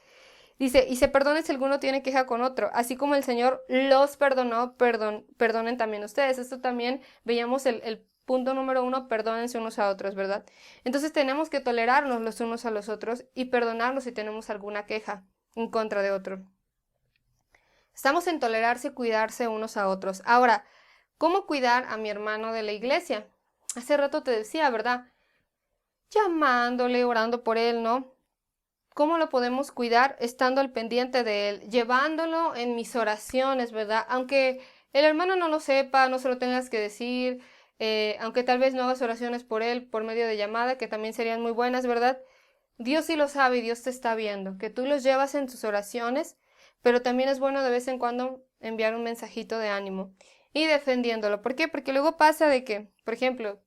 Dice, y se perdone si alguno tiene queja con otro. Así como el Señor los perdonó, perdonen también ustedes. Esto también veíamos el punto número 1, perdónense unos a otros, ¿verdad? Entonces tenemos que tolerarnos los unos a los otros y perdonarnos si tenemos alguna queja en contra de otro. Estamos en tolerarse y cuidarse unos a otros. Ahora, ¿cómo cuidar a mi hermano de la iglesia? Hace rato te decía, ¿verdad? Llamándole, orando por él, ¿no? ¿Cómo lo podemos cuidar? Estando al pendiente de él, llevándolo en mis oraciones, ¿verdad? Aunque el hermano no lo sepa, no se lo tengas que decir, aunque tal vez no hagas oraciones por él por medio de llamada, que también serían muy buenas, ¿verdad? Dios sí lo sabe y Dios te está viendo, que tú los llevas en tus oraciones, pero también es bueno de vez en cuando enviar un mensajito de ánimo y defendiéndolo. ¿Por qué? Porque luego pasa de que, por ejemplo,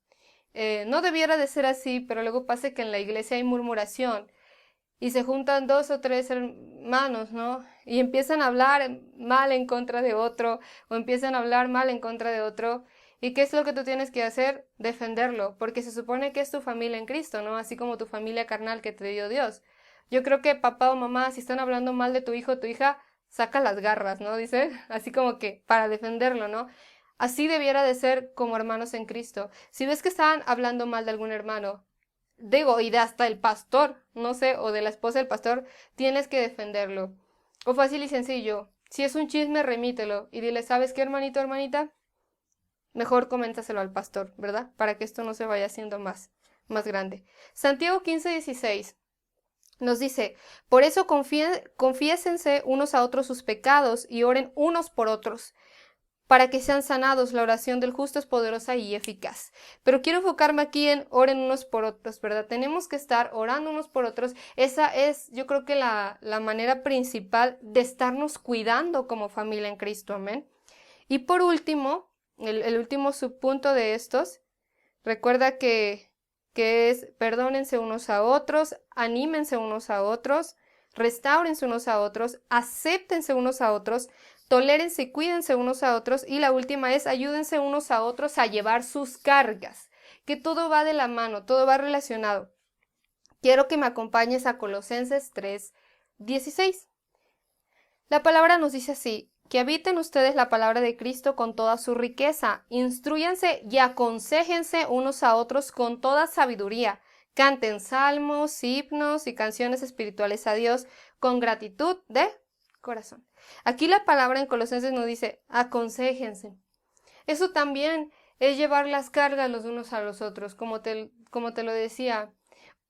no debiera de ser así, pero luego pasa que en la iglesia hay murmuración y se juntan 2 o 3 hermanos, ¿no? Y empiezan a hablar mal en contra de otro o empiezan a hablar mal en contra de otro. ¿Y qué es lo que tú tienes que hacer? Defenderlo, porque se supone que es tu familia en Cristo, ¿no? Así como tu familia carnal que te dio Dios. Yo creo que papá o mamá, si están hablando mal de tu hijo o tu hija, saca las garras, ¿no? Dice, así como que para defenderlo, ¿no? Así debiera de ser como hermanos en Cristo. Si ves que están hablando mal de algún hermano, digo, y de hasta el pastor, no sé, o de la esposa del pastor, tienes que defenderlo. O fácil y sencillo, si es un chisme, remítelo y dile, ¿sabes qué, hermanito, hermanita? Mejor coméntaselo al pastor, ¿verdad? Para que esto no se vaya haciendo más grande. Santiago 15:16 nos dice, por eso confiésense unos a otros sus pecados y oren unos por otros, para que sean sanados. La oración del justo es poderosa y eficaz. Pero quiero enfocarme aquí en oren unos por otros, ¿verdad? Tenemos que estar orando unos por otros. Esa es, yo creo que la manera principal de estarnos cuidando como familia en Cristo, amén. Y por último, el último subpunto de estos, recuerda que es perdónense unos a otros, anímense unos a otros, restáurense unos a otros, acéptense unos a otros, tolérense y cuídense unos a otros. Y la última es ayúdense unos a otros a llevar sus cargas, que todo va de la mano, todo va relacionado. Quiero que me acompañes a Colosenses 3:16. La palabra nos dice así, que habiten ustedes la palabra de Cristo con toda su riqueza, instrúyanse y aconséjense unos a otros con toda sabiduría, canten salmos, himnos y canciones espirituales a Dios con gratitud de corazón. Aquí la palabra en Colosenses nos dice, aconséjense. Eso también es llevar las cargas los unos a los otros, como te lo decía,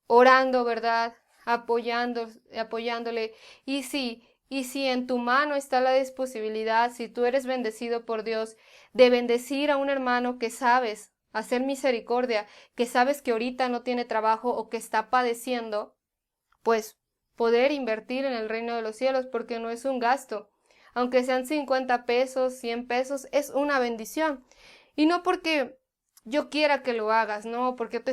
orando, ¿verdad? Apoyándole. Y si en tu mano está la posibilidad, si tú eres bendecido por Dios, de bendecir a un hermano que sabes hacer misericordia, que sabes que ahorita no tiene trabajo o que está padeciendo, pues poder invertir en el reino de los cielos, porque no es un gasto. Aunque sean 50 pesos, 100 pesos, es una bendición. Y no porque yo quiera que lo hagas, no porque te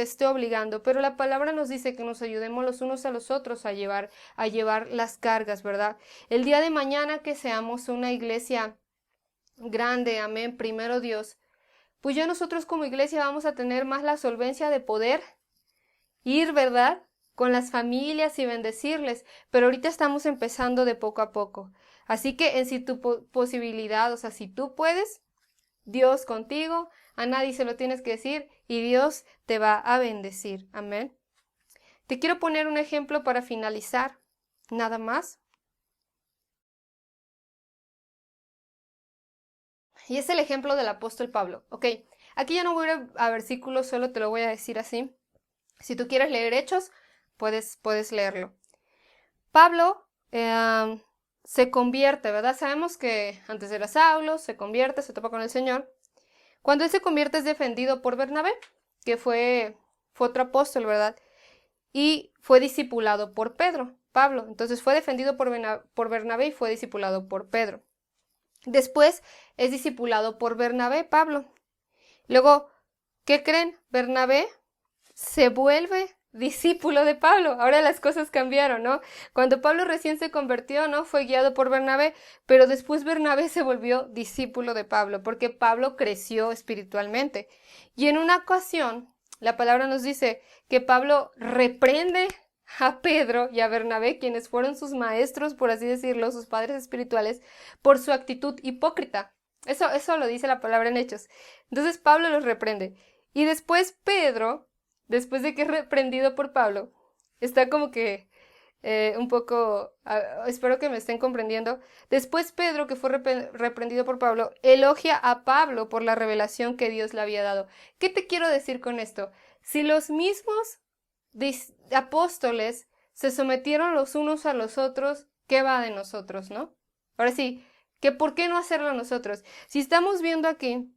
esté obligando, pero la palabra nos dice que nos ayudemos los unos a los otros a llevar las cargas, ¿verdad? El día de mañana que seamos una iglesia grande, amén, primero Dios, pues ya nosotros como iglesia vamos a tener más la solvencia de poder ir, ¿verdad?, con las familias y bendecirles, pero ahorita estamos empezando de poco a poco. Así que en si tu posibilidad, o sea, si tú puedes, Dios contigo, a nadie se lo tienes que decir y Dios te va a bendecir. Amén. Te quiero poner un ejemplo para finalizar, nada más. Y es el ejemplo del apóstol Pablo. Ok, aquí ya no voy a versículos, solo te lo voy a decir así. Si tú quieres leer Hechos, puedes leerlo. Pablo se convierte, ¿verdad? Sabemos que antes era Saulo, se convierte, se topa con el Señor. Cuando él se convierte es defendido por Bernabé, que fue otro apóstol, ¿verdad? Y fue discipulado por Pablo. Entonces fue defendido por Bernabé y fue discipulado por Pedro. Después es discipulado por Bernabé, Pablo. Luego, ¿qué creen? Bernabé se vuelve discípulo de Pablo. Ahora las cosas cambiaron, ¿no? Cuando Pablo recién se convirtió, ¿no? Fue guiado por Bernabé, pero después Bernabé se volvió discípulo de Pablo, porque Pablo creció espiritualmente. Y en una ocasión, la palabra nos dice que Pablo reprende a Pedro y a Bernabé, quienes fueron sus maestros, por así decirlo, sus padres espirituales, por su actitud hipócrita. Eso lo dice la palabra en Hechos. Entonces Pablo los reprende. Y después Pedro, después de que es reprendido por Pablo, está como que un poco, espero que me estén comprendiendo. Después Pedro, que fue reprendido por Pablo, elogia a Pablo por la revelación que Dios le había dado. ¿Qué te quiero decir con esto? Si los mismos apóstoles se sometieron los unos a los otros, ¿qué va de nosotros, no? Ahora sí, que ¿por qué no hacerlo nosotros? Si estamos viendo aquí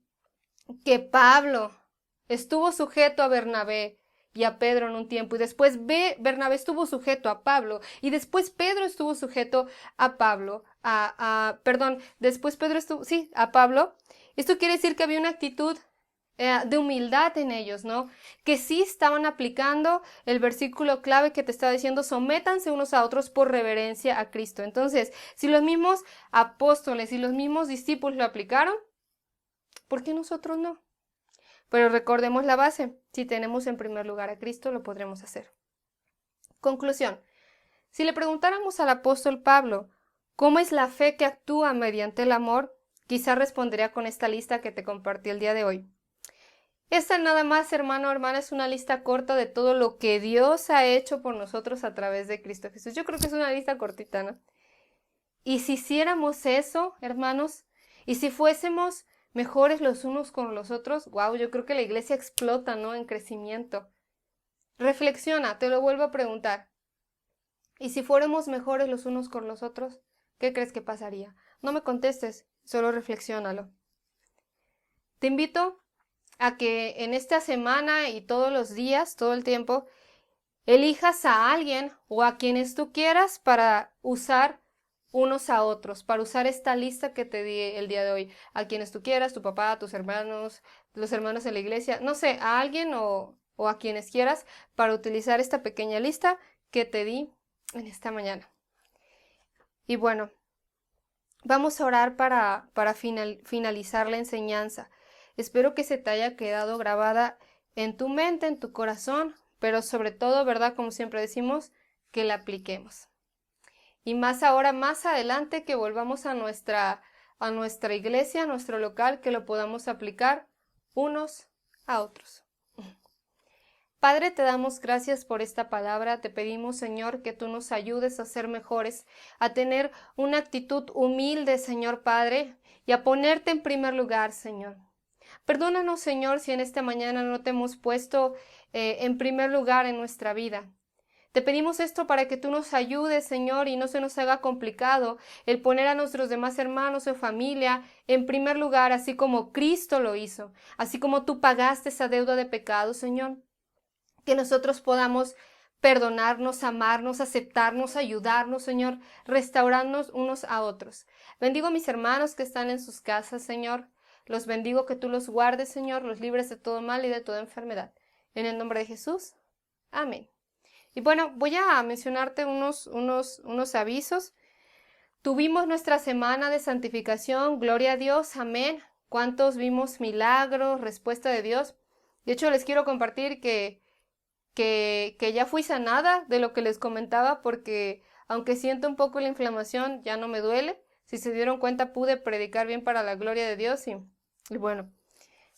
que Pablo estuvo sujeto a Bernabé y a Pedro en un tiempo, y después Bernabé estuvo sujeto a Pablo, y después Pedro estuvo sujeto a Pablo, después Pedro estuvo, a Pablo. Esto quiere decir que había una actitud de humildad en ellos, ¿no? Que sí estaban aplicando el versículo clave que te estaba diciendo, sométanse unos a otros por reverencia a Cristo. Entonces, si los mismos apóstoles y los mismos discípulos lo aplicaron, ¿por qué nosotros no? Pero recordemos la base, si tenemos en primer lugar a Cristo, lo podremos hacer. Conclusión, si le preguntáramos al apóstol Pablo, ¿cómo es la fe que actúa mediante el amor? quizá respondería con esta lista que te compartí el día de hoy. Esta nada más, hermano o hermana, es una lista corta de todo lo que Dios ha hecho por nosotros a través de Cristo Jesús. Yo creo que es una lista cortita, ¿no? Y si hiciéramos eso, hermanos, y si fuésemos mejores los unos con los otros, wow, yo creo que la iglesia explota, ¿no? En crecimiento. Reflexiona, te lo vuelvo a preguntar. ¿Y si fuéramos mejores los unos con los otros? ¿Qué crees que pasaría? No me contestes, solo reflexiónalo. Te invito a que en esta semana y todos los días, todo el tiempo, elijas a alguien o a quienes tú quieras para usar unos a otros, para usar esta lista que te di el día de hoy. A quienes tú quieras, tu papá, tus hermanos, los hermanos de la iglesia, no sé, a alguien o a quienes quieras para utilizar esta pequeña lista que te di en esta mañana. Y bueno, vamos a orar para finalizar la enseñanza. Espero que se te haya quedado grabada en tu mente, en tu corazón, pero sobre todo, ¿verdad? Como siempre decimos, que la apliquemos. Y más ahora, más adelante, que volvamos a nuestra iglesia, a nuestro local, que lo podamos aplicar unos a otros. Padre, te damos gracias por esta palabra. Te pedimos, Señor, que tú nos ayudes a ser mejores, a tener una actitud humilde, Señor Padre, y a ponerte en primer lugar, Señor. Perdónanos, Señor, si en esta mañana no te hemos puesto en primer lugar en nuestra vida. Te pedimos esto para que tú nos ayudes, Señor, y no se nos haga complicado el poner a nuestros demás hermanos o familia en primer lugar, así como Cristo lo hizo, así como tú pagaste esa deuda de pecado, Señor. Que nosotros podamos perdonarnos, amarnos, aceptarnos, ayudarnos, Señor, restaurarnos unos a otros. Bendigo a mis hermanos que están en sus casas, Señor. Los bendigo, que tú los guardes, Señor, los libres de todo mal y de toda enfermedad. En el nombre de Jesús. Amén. Y bueno, voy a mencionarte unos avisos. Tuvimos nuestra semana de santificación, gloria a Dios, amén. ¿Cuántos vimos milagros, respuesta de Dios? De hecho, les quiero compartir que ya fui sanada de lo que les comentaba, porque aunque siento un poco la inflamación, ya no me duele. Si se dieron cuenta, pude predicar bien para la gloria de Dios y bueno,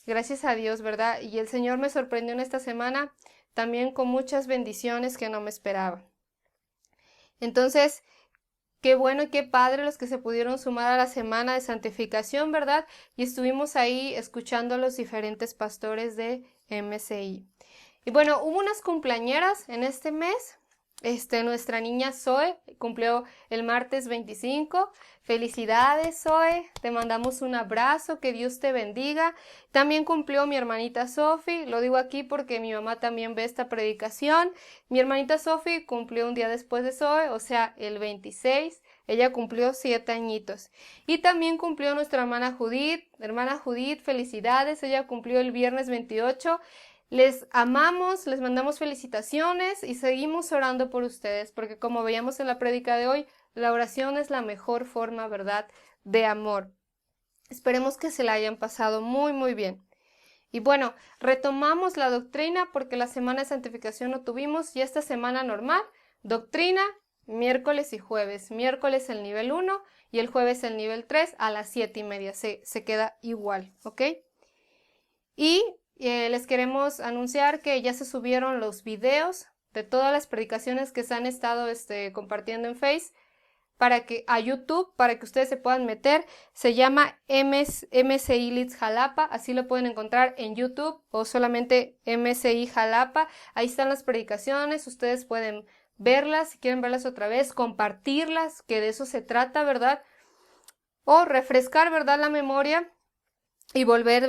gracias a Dios, ¿verdad? Y el Señor me sorprendió en esta semana también con muchas bendiciones que no me esperaba. Entonces, qué bueno y qué padre los que se pudieron sumar a la semana de santificación, ¿verdad? Y estuvimos ahí escuchando a los diferentes pastores de MCI. Y bueno, hubo unas cumpleañeras en este mes. Nuestra niña Zoe cumplió el martes 25. Felicidades, Zoe. Te mandamos un abrazo. Que Dios te bendiga. También cumplió mi hermanita Sofi. Lo digo aquí porque mi mamá también ve esta predicación. Mi hermanita Sofi cumplió un día después de Zoe, o sea, el 26. Ella cumplió 7 añitos. Y también cumplió nuestra hermana Judith. Hermana Judith, felicidades. Ella cumplió el viernes 28. Les amamos, les mandamos felicitaciones y seguimos orando por ustedes, porque como veíamos en la prédica de hoy, la oración es la mejor forma, ¿verdad?, de amor. Esperemos que se la hayan pasado muy, muy bien. Y bueno, retomamos la doctrina porque la semana de santificación no tuvimos y esta semana normal, doctrina, miércoles y jueves. Miércoles el nivel 1 y el jueves el nivel 3 a las 7:30. Se queda igual, ¿ok? Y les queremos anunciar que ya se subieron los videos de todas las predicaciones que se han estado compartiendo en Face a YouTube, para que ustedes se puedan meter. Se llama MCI Leeds Jalapa, así lo pueden encontrar en YouTube o solamente MCI Jalapa. Ahí están las predicaciones, ustedes pueden verlas, si quieren verlas otra vez, compartirlas, que de eso se trata, ¿verdad? O refrescar, ¿verdad?, la memoria y volver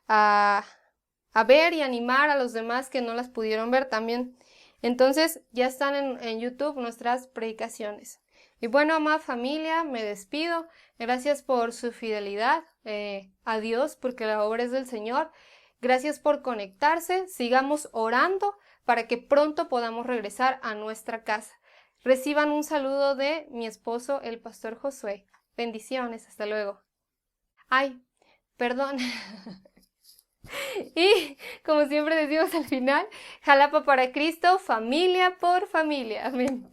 a ver y animar a los demás que no las pudieron ver también. Entonces ya están en YouTube nuestras predicaciones. Y bueno, amada familia, me despido. Gracias por su fidelidad a Dios, porque la obra es del Señor. Gracias por conectarse. Sigamos orando para que pronto podamos regresar a nuestra casa. Reciban un saludo de mi esposo, el pastor Josué. Bendiciones. Hasta luego. Ay, perdón. Y como siempre decimos al final, Jalapa para Cristo, familia por familia. Amén.